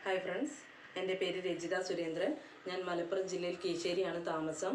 Hi friends, എൻ്റെ പേര് രജിത സുരേന്ദ്രൻ. ഞാൻ മലപ്പുറം ജില്ലയിൽ കീശ്ശേരിയാണ് താമസം.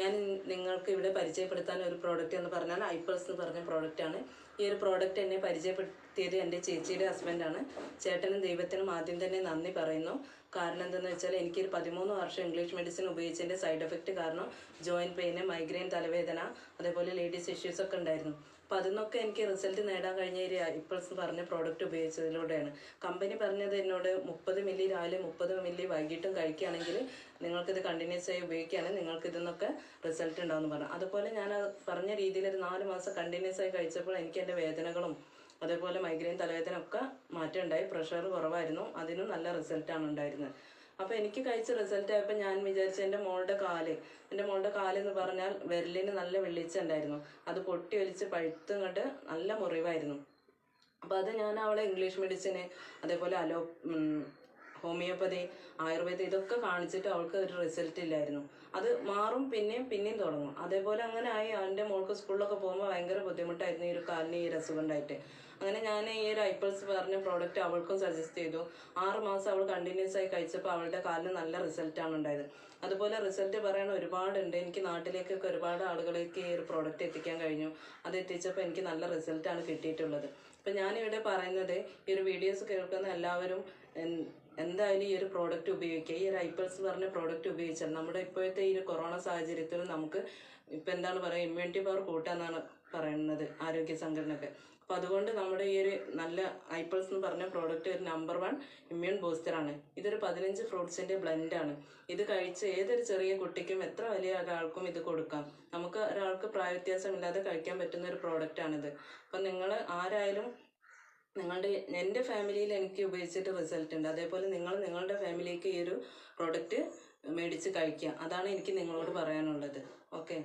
ഞാൻ നിങ്ങൾക്ക് ഇവിടെ പരിചയപ്പെടുത്താൻ ഒരു പ്രോഡക്റ്റ് എന്ന് പറഞ്ഞാൽ ഐപ്പേഴ്സ് എന്ന് പറഞ്ഞ പ്രോഡക്റ്റാണ്. ഈ ഒരു പ്രോഡക്റ്റ് എന്നെ പരിചയപ്പെടുത്തിയത് എൻ്റെ ചേച്ചിയുടെ ഹസ്ബൻഡാണ്. ചേട്ടനും ദൈവത്തിനും ആദ്യം തന്നെ നന്ദി പറയുന്നു. കാരണം എന്തെന്ന് വെച്ചാൽ എനിക്കൊരു 13 വർഷം ഇംഗ്ലീഷ് മെഡിസിൻ ഉപയോഗിച്ചതിൻ്റെ സൈഡ് എഫക്റ്റ് കാരണം ജോയിൻറ്റ് പെയിന്, മൈഗ്രെയിൻ, തലവേദന, അതേപോലെ ലേഡീസ് ഇഷ്യൂസ് ഒക്കെ ഉണ്ടായിരുന്നു. അപ്പോൾ അതിനൊക്കെ എനിക്ക് റിസൾട്ട് നേടാൻ കഴിഞ്ഞ ഒരു ഐപ്പേഴ്സ് എന്ന് പറഞ്ഞ പ്രോഡക്റ്റ് ഉപയോഗിച്ചതിലൂടെയാണ്. കമ്പനി പറഞ്ഞത് എന്നോട് 30 മില്ലി രാവിലെ 30 മില്ലി വൈകിട്ടും കഴിക്കുകയാണെങ്കിൽ നിങ്ങൾക്കിത് കണ്ടിന്യൂസ് ആയി ഉപയോഗിക്കുകയാണെങ്കിൽ നിങ്ങൾക്ക് ഇതിന്നൊക്കെ റിസൾട്ട് ഉണ്ടാവുമെന്ന് പറഞ്ഞു. അതുപോലെ ഞാൻ പറഞ്ഞ രീതിയിൽ ഒരു 4 മാസം കണ്ടിന്യൂസ് ആയി കഴിച്ചപ്പോൾ എനിക്ക് എൻ്റെ വേദനകളും അതേപോലെ മൈഗ്രെയിൻ, തലവേദന ഒക്കെ മാറ്റം ഉണ്ടായി. പ്രഷർ കുറവായിരുന്നു, അതിനും നല്ല റിസൾട്ടാണ് ഉണ്ടായിരുന്നത്. അപ്പോൾ എനിക്ക് കഴിച്ച റിസൾട്ട് ആയപ്പോൾ ഞാൻ വിചാരിച്ചു എൻ്റെ മോളുടെ കാല് എന്ന് പറഞ്ഞാൽ വിരലിന് നല്ല വെള്ളിച്ച ഉണ്ടായിരുന്നു. അത് പൊട്ടി ഒലിച്ച് പഴുത്തും കണ്ട് നല്ല മുറിവായിരുന്നു. അപ്പോൾ അത് ഞാൻ അവളെ ഇംഗ്ലീഷ് മെഡിസിന്, അതേപോലെ ഹോമിയോപ്പതി, ആയുർവേദം ഇതൊക്കെ കാണിച്ചിട്ട് അവൾക്ക് ഒരു റിസൾട്ട് ഇല്ലായിരുന്നു. അത് മാറും, പിന്നെയും തുടങ്ങും. അതേപോലെ അങ്ങനെ ആയി. എൻ്റെ മോൾക്ക് സ്കൂളിലൊക്കെ പോകുമ്പോൾ ഭയങ്കര ബുദ്ധിമുട്ടായിരുന്നു ഈ ഒരു കാലിന് ഈ ഒരു അസുഖം ഉണ്ടായിട്ട്. അങ്ങനെ ഞാൻ ഈ ഒരു ഐപ്പേഴ്സ് പറഞ്ഞ പ്രോഡക്റ്റ് അവൾക്കും സജസ്റ്റ് ചെയ്തു. 6 മാസം അവൾ കണ്ടിന്യൂസ് ആയി കഴിച്ചപ്പോൾ അവളുടെ കാലിന് നല്ല റിസൾട്ടാണ് ഉണ്ടായത്. അതുപോലെ റിസൾട്ട് പറയാൻ ഒരുപാടുണ്ട്. എനിക്ക് നാട്ടിലേക്കൊക്കെ ഒരുപാട് ആളുകളിലേക്ക് ഈ ഒരു പ്രോഡക്റ്റ് എത്തിക്കാൻ കഴിഞ്ഞു. അത് എത്തിച്ചപ്പോൾ എനിക്ക് നല്ല റിസൾട്ടാണ് കിട്ടിയിട്ടുള്ളത്. അപ്പം ഞാനിവിടെ പറയുന്നത്, ഈ ഒരു വീഡിയോസ് കേൾക്കുന്ന എല്ലാവരും എന്തായാലും ഈ ഒരു പ്രോഡക്റ്റ് ഉപയോഗിക്കുക. ഈ ഒരു ഐപ്പേഴ്സ് പറഞ്ഞ പ്രോഡക്റ്റ് ഉപയോഗിച്ചാൽ നമ്മുടെ ഇപ്പോഴത്തെ ഈ ഒരു കൊറോണ സാഹചര്യത്തിൽ നമുക്ക് ഇപ്പം എന്താണ് പറയുക, ഇമ്മ്യൂണിറ്റി പവർ കൂട്ടാന്നാണ് പറയുന്നത് ആരോഗ്യ സംഘടനയൊക്കെ. അപ്പോൾ അതുകൊണ്ട് നമ്മുടെ ഈ ഒരു നല്ല ഐപ്പേഴ്സ് എന്ന് പറഞ്ഞ പ്രോഡക്റ്റ് ഒരു നമ്പർ 1 ഇമ്മ്യൂൺ ബൂസ്റ്ററാണ്. ഇതൊരു 15 ഫ്രൂട്ട്സിൻ്റെ ബ്ലെൻഡാണ്. ഇത് കഴിച്ച് ഏതൊരു ചെറിയ കുട്ടിക്കും എത്ര വലിയ ഒരാൾക്കും ഇത് കൊടുക്കാം. നമുക്ക് ഒരാൾക്ക് പ്രായവ്യത്യാസമില്ലാതെ കഴിക്കാൻ പറ്റുന്ന ഒരു പ്രോഡക്റ്റാണിത്. അപ്പം നിങ്ങൾ ആരായാലും എൻ്റെ ഫാമിലിയിൽ എനിക്ക് ഉപയോഗിച്ചിട്ട് റിസൾട്ട് ഉണ്ട്. അതേപോലെ നിങ്ങളുടെ ഫാമിലിക്ക് ഈ ഒരു പ്രോഡക്റ്റ് മേടിച്ച് കഴിക്കുക. അതാണ് എനിക്ക് നിങ്ങളോട് പറയാനുള്ളത്. ഓക്കെ.